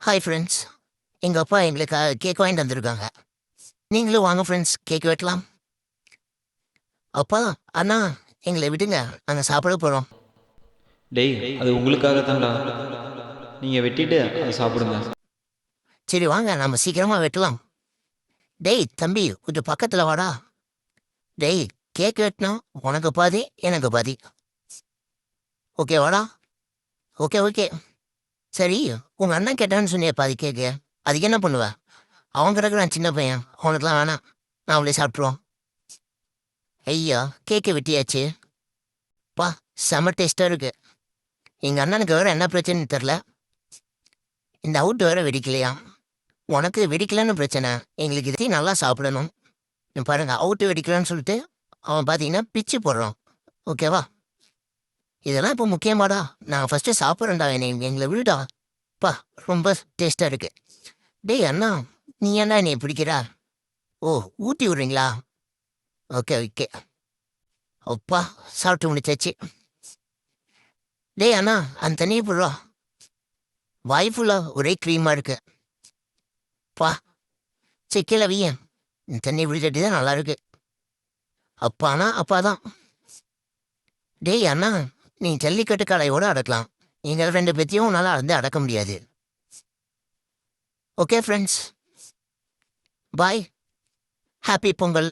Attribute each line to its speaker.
Speaker 1: Hi friends. எங்கள் அப்பா எங்களுக்காக கேக் வாங்கிட்டு வந்திருக்காங்க. நீங்களும் வாங்க ஃப்ரெண்ட்ஸ், கேக் வெட்டலாம். அப்பா, அண்ணா, எங்களை விடுங்க, நாங்கள் சாப்பிட போகிறோம்.
Speaker 2: டேய், அது உங்களுக்காக தான்டா. நீங்கள் வெட்டிட்டு அதை சாப்பிடுங்க.
Speaker 1: சரி வாங்க, நம்ம சீக்கிரமாக வெட்டலாம். டேய் தம்பி, கொஞ்சம் பக்கத்தில் வாடா. டேய், கேக் வெட்டினா உனக்கு பாதி, எனக்கு பாதி. ஓகே வாடா. Okay okay. சரி, உங்கள் அண்ணன் கேட்டான்னு சொன்னியே பாதி கேக்கு, அதுக்கு என்ன பண்ணுவ? அவன் கிடக்கு நான் சின்ன பையன், அவனுக்குலாம் வேணாம், நான் அவளே சாப்பிட்ருவோம். ஐயா, கேக்கை வெட்டியாச்சு. பா, செம டேஸ்ட்டாக இருக்கு. எங்கள் அண்ணனுக்கு வேறு என்ன பிரச்சனைன்னு தெரில, இந்த அவுட் வேறு வெடிக்கலையா. உனக்கு வெடிக்கலன்னு பிரச்சனை, எங்களுக்கு இதை நல்லா சாப்பிடணும். பாருங்க, அவுட்டு வெடிக்கலன்னு சொல்லிட்டு அவன் பார்த்தீங்கன்னா பிச்சு போடுறான். ஓகேவா? இதெல்லாம் இப்போ முக்கியமாடா. நான் ஃபஸ்ட்டு சாப்பிட்றேன்டா, எங்களை விடுடா. பா, ரொம்ப டேஸ்ட்டாக இருக்கு. டேய் அண்ணா, நீ என்ன என்னை பிடிக்கிறா? ஓ, ஊட்டி விட்றீங்களா? Okay okay. அப்பா, சாப்பிட்டு முடிச்சாச்சு. டேய் அண்ணா, அந்த தண்ணியை போடுறா. வாய் ஃபுல்லாக ஒரே க்ரீமாக இருக்கு. பா, சிக்கல வையன், இந்த தண்ணி விழுந்துட்டு தான் நல்லா இருக்கு. அப்பானா அப்பா தான். டேய் அண்ணா, நீ ஜல்லிக்கட்டு கடையோடு அடக்கலாம், எங்கள் ரெண்டு பேத்தையும் உன்னால் வந்து அடக்க முடியாது. ஓகே ஃப்ரெண்ட்ஸ், பாய். ஹாப்பி பொங்கல்.